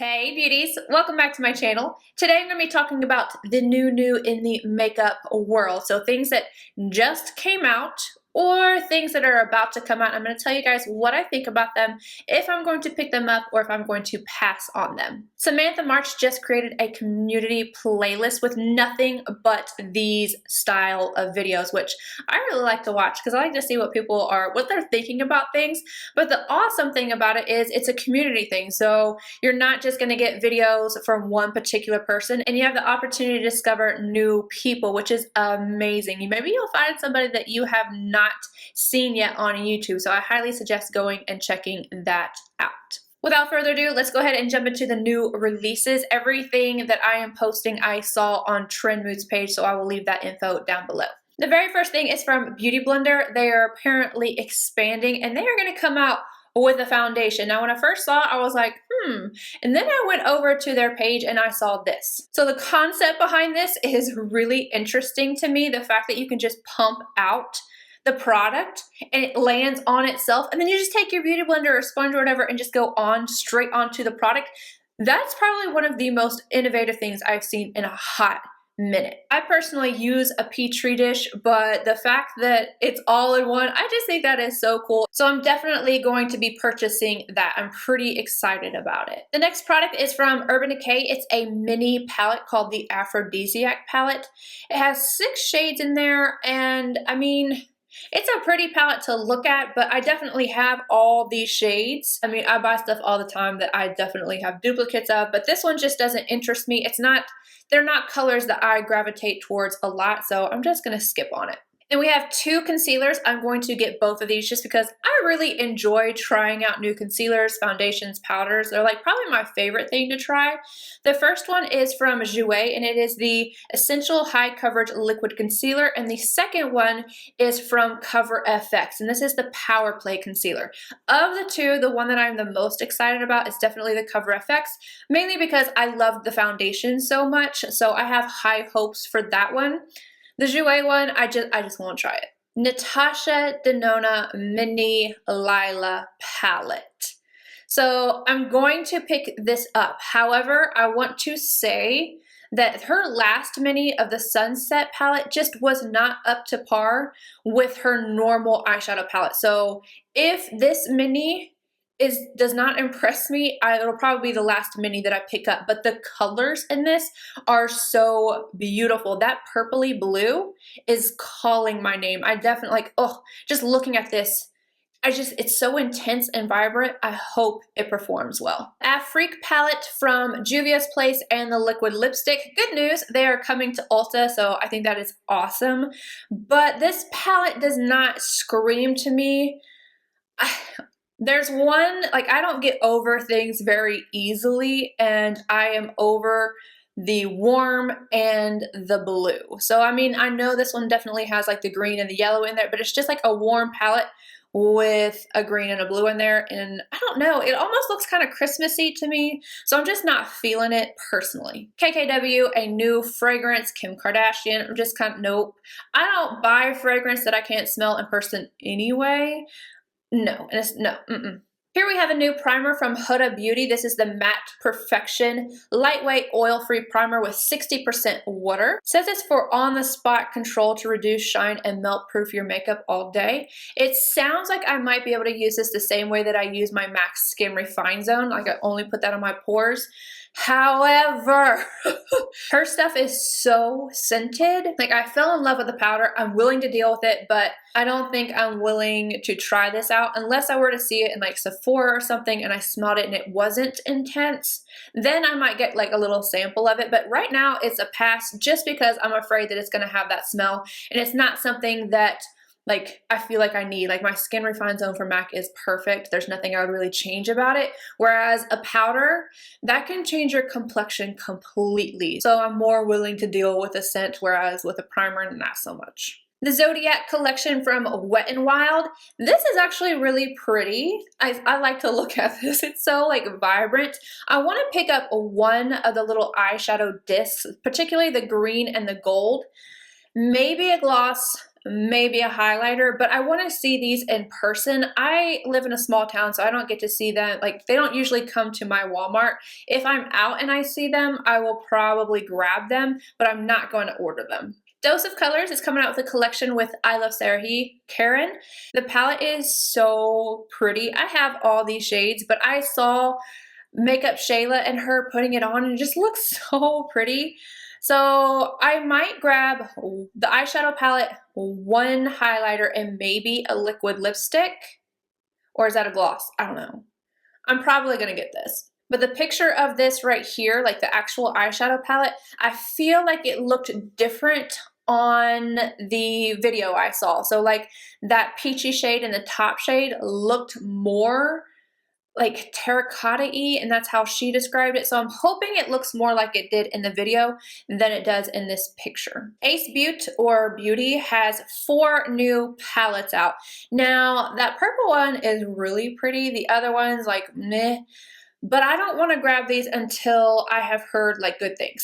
Hey beauties, welcome back to my channel. Today I'm going to be talking about the new in the makeup world. So things that just came out or things that are about to come out. I'm going to tell you guys what I think about them, if I'm going to pick them up or if I'm going to pass on them. Samantha March just created a community playlist with nothing but these style of videos, which I really like to watch because I like to see what they're thinking about things. But the awesome thing about it is it's a community thing. So you're not just going to get videos from one particular person, and you have the opportunity to discover new people, which is amazing. Maybe you'll find somebody that you have not seen yet on YouTube. So I highly suggest going and checking that out. Without further ado, let's go ahead and jump into the new releases. Everything that I am posting I saw on Trend Mood's page, so I will leave that info down below. The very first thing is from Beauty Blender. They are apparently expanding and they are going to come out with a foundation. Now when I first saw it, I was like, and then I went over to their page and I saw this. So the concept behind this is really interesting to me. The fact that you can just pump out the product and it lands on itself, and then you just take your beauty blender or sponge or whatever and just go on straight onto the product. That's probably one of the most innovative things I've seen in a hot minute. I personally use a Petri dish, but the fact that it's all in one, I just think that is so cool. So I'm definitely going to be purchasing that. I'm pretty excited about it. The next product is from Urban Decay. It's a mini palette called the Aphrodisiac palette. It has 6 shades in there, and I mean, it's a pretty palette to look at, but I definitely have all these shades. I mean, I buy stuff all the time that I definitely have duplicates of, but this one just doesn't interest me. They're not colors that I gravitate towards a lot, so I'm just gonna skip on it. And we have 2 concealers. I'm going to get both of these just because I really enjoy trying out new concealers, foundations, powders. They're like probably my favorite thing to try. The first one is from Jouer, and it is the Essential High Coverage Liquid Concealer. And the second one is from Cover FX, and this is the Power Play Concealer. Of the 2, the one that I'm the most excited about is definitely the Cover FX, mainly because I love the foundation so much. So I have high hopes for that one. The Jouer one, I just won't try it. Natasha Denona Mini Lila Palette. So I'm going to pick this up. However, I want to say that her last mini of the Sunset palette just was not up to par with her normal eyeshadow palette. So if this mini does not impress me, it'll probably be the last mini that I pick up. But the colors in this are so beautiful. That purpley blue is calling my name. I definitely just looking at this, it's so intense and vibrant. I hope it performs well. Afrique palette from Juvia's Place and the liquid lipstick. Good news, they are coming to Ulta, so I think that is awesome. But this palette does not scream to me. There's one, I don't get over things very easily, and I am over the warm and the blue. So, I mean, I know this one definitely has the green and the yellow in there, but it's just a warm palette with a green and a blue in there, and I don't know, it almost looks kind of Christmassy to me, so I'm just not feeling it personally. KKW, a new fragrance, Kim Kardashian. I'm just nope. I don't buy fragrance that I can't smell in person anyway. No, and it's no. Here we have a new primer from Huda Beauty. This is the Matte Perfection Lightweight Oil-Free Primer with 60% water. It says it's for on-the-spot control to reduce shine and melt-proof your makeup all day. It sounds like I might be able to use this the same way that I use my MAC Skin Refine Zone. I only put that on my pores. However, her stuff is so scented. I fell in love with the powder. I'm willing to deal with it, but I don't think I'm willing to try this out unless I were to see it in Sephora or something and I smelled it and it wasn't intense. Then I might get a little sample of it, but right now it's a pass just because I'm afraid that it's going to have that smell, and it's not something that I feel like I need. My Skin Refine Zone for MAC is perfect. There's nothing I would really change about it. Whereas a powder, that can change your complexion completely. So I'm more willing to deal with a scent, whereas with a primer, not so much. The Zodiac collection from Wet n Wild. This is actually really pretty. I like to look at this. It's so vibrant. I want to pick up one of the little eyeshadow discs, particularly the green and the gold. Maybe a gloss. maybe a highlighter, but I want to see these in person. I live in a small town, so I don't get to see them. Like, they don't usually come to my Walmart. If I'm out and I see them, I will probably grab them, but I'm not going to order them. Dose of Colors is coming out with a collection with I Love Sarahi Karen. The palette is so pretty. I have all these shades, but I saw Makeup Shayla and her putting it on and it just looks so pretty. So I might grab the eyeshadow palette, one highlighter, and maybe a liquid lipstick. Or is that a gloss? I don't know. I'm probably going to get this. But the picture of this right here, like the actual eyeshadow palette, I feel like it looked different on the video I saw. So like that peachy shade and the top shade looked more like terracotta-y, and that's how she described it. So I'm hoping it looks more like it did in the video than it does in this picture. Ace Beauty or Beauty has 4 new palettes out. Now that purple one is really pretty. The other one's like meh. But I don't want to grab these until I have heard like good things.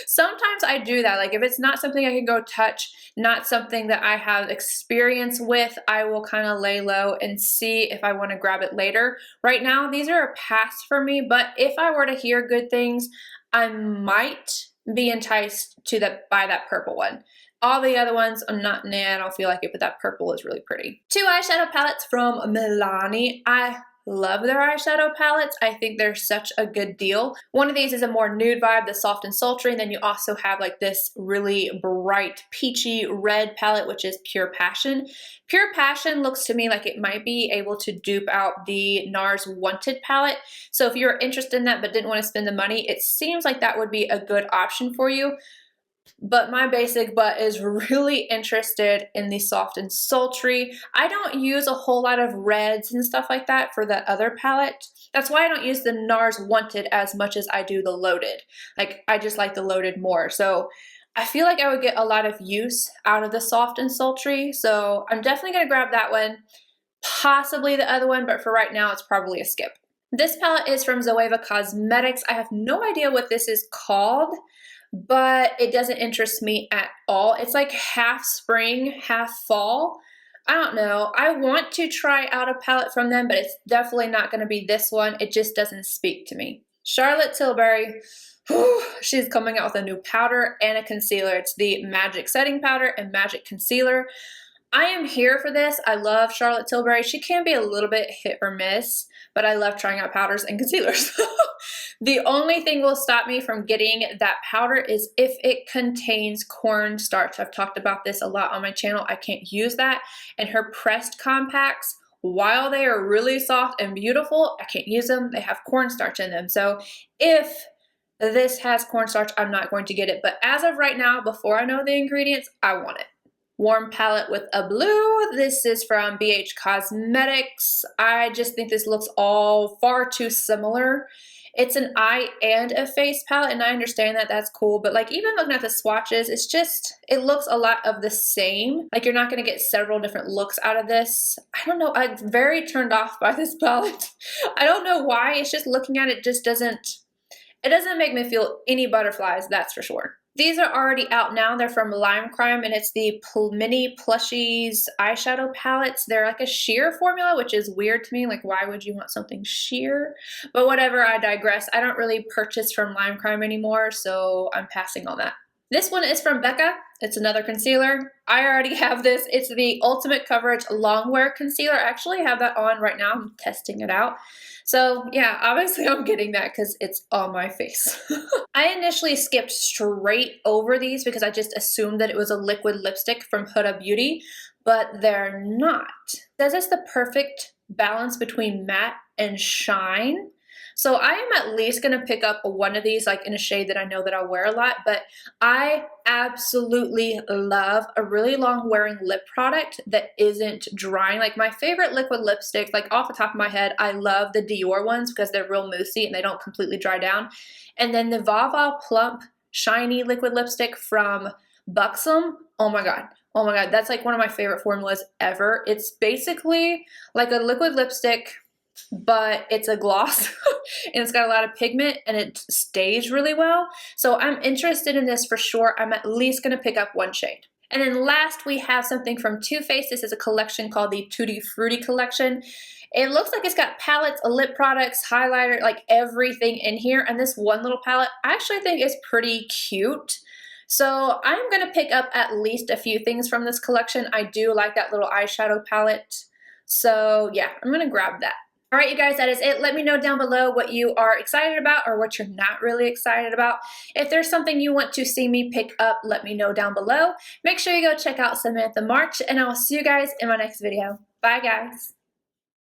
Sometimes I do that. Like if it's not something I can go touch, not something that I have experience with, I will kind of lay low and see if I want to grab it later. Right now, these are a pass for me, but if I were to hear good things, I might be enticed to buy that purple one. All the other ones, I'm not, nah, I don't feel like it, but that purple is really pretty. 2 eyeshadow palettes from Milani. I love their eyeshadow palettes. I think they're such a good deal. One of these is a more nude vibe, the soft and sultry, and then you also have like this really bright peachy red palette, which is Pure Passion. Pure Passion looks to me like it might be able to dupe out the Nars Wanted palette. So if you're interested in that but didn't want to spend the money, it seems like that would be a good option for you. But my basic butt is really interested in the soft and sultry. I don't use a whole lot of reds and stuff like that for the other palette. That's why I don't use the Nars Wanted as much as I do the Loaded. Like, I just like the Loaded more. So I feel like I would get a lot of use out of the soft and sultry. So I'm definitely going to grab that one, possibly the other one, but for right now, it's probably a skip. This palette is from Zoeva Cosmetics. I have no idea what this is called, but it doesn't interest me at all. It's like half spring, half fall. I don't know. I want to try out a palette from them, but it's definitely not going to be this one. It just doesn't speak to me. Charlotte Tilbury, she's coming out with a new powder and a concealer. It's the Magic Setting Powder and Magic Concealer. I am here for this. I love Charlotte Tilbury. She can be a little bit hit or miss, but I love trying out powders and concealers. The only thing will stop me from getting that powder is if it contains cornstarch. I've talked about this a lot on my channel. I can't use that. And her pressed compacts, while they are really soft and beautiful, I can't use them. They have cornstarch in them. So if this has cornstarch, I'm not going to get it. But as of right now, before I know the ingredients, I want it. Warm palette with a blue. This is from ABH Cosmetics. I just think this looks all far too similar. It's an eye and a face palette, and I understand that that's cool, but like even looking at the swatches, it's just, it looks a lot of the same. Like you're not gonna get several different looks out of this. I don't know, I'm very turned off by this palette. I don't know why, it's just looking at it just doesn't, it doesn't make me feel any butterflies, that's for sure. These are already out now. They're from Lime Crime, and it's the Mini Plushies eyeshadow palettes. They're like a sheer formula, which is weird to me. Like, why would you want something sheer? But whatever, I digress. I don't really purchase from Lime Crime anymore, so I'm passing on that. This one is from Becca. It's another concealer. I already have this. It's the Ultimate Coverage Longwear Concealer. I actually have that on right now. I'm testing it out. So yeah, obviously I'm getting that because it's on my face. I initially skipped straight over these because I just assumed that it was a liquid lipstick from Huda Beauty, but they're not. It says it's the perfect balance between matte and shine. So I am at least going to pick up one of these like in a shade that I know that I'll wear a lot, but I absolutely love a really long wearing lip product that isn't drying. Like my favorite liquid lipsticks, like off the top of my head, I love the Dior ones because they're real moussey and they don't completely dry down. And then the Vava Plump Shiny Liquid Lipstick from Buxom, oh my god. Oh my god, that's like one of my favorite formulas ever. It's basically like a liquid lipstick, but it's a gloss and it's got a lot of pigment and it stays really well. So I'm interested in this for sure. I'm at least going to pick up one shade. And then last, we have something from Too Faced. This is a collection called the Tutti Frutti collection. It looks like it's got palettes, lip products, highlighter, like everything in here. And this one little palette, I actually think is pretty cute. So I'm going to pick up at least a few things from this collection. I do like that little eyeshadow palette. So yeah, I'm going to grab that. All right, you guys, that is it. Let me know down below what you are excited about or what you're not really excited about. If there's something you want to see me pick up, let me know down below. Make sure you go check out Samantha March, and I will see you guys in my next video. Bye, guys.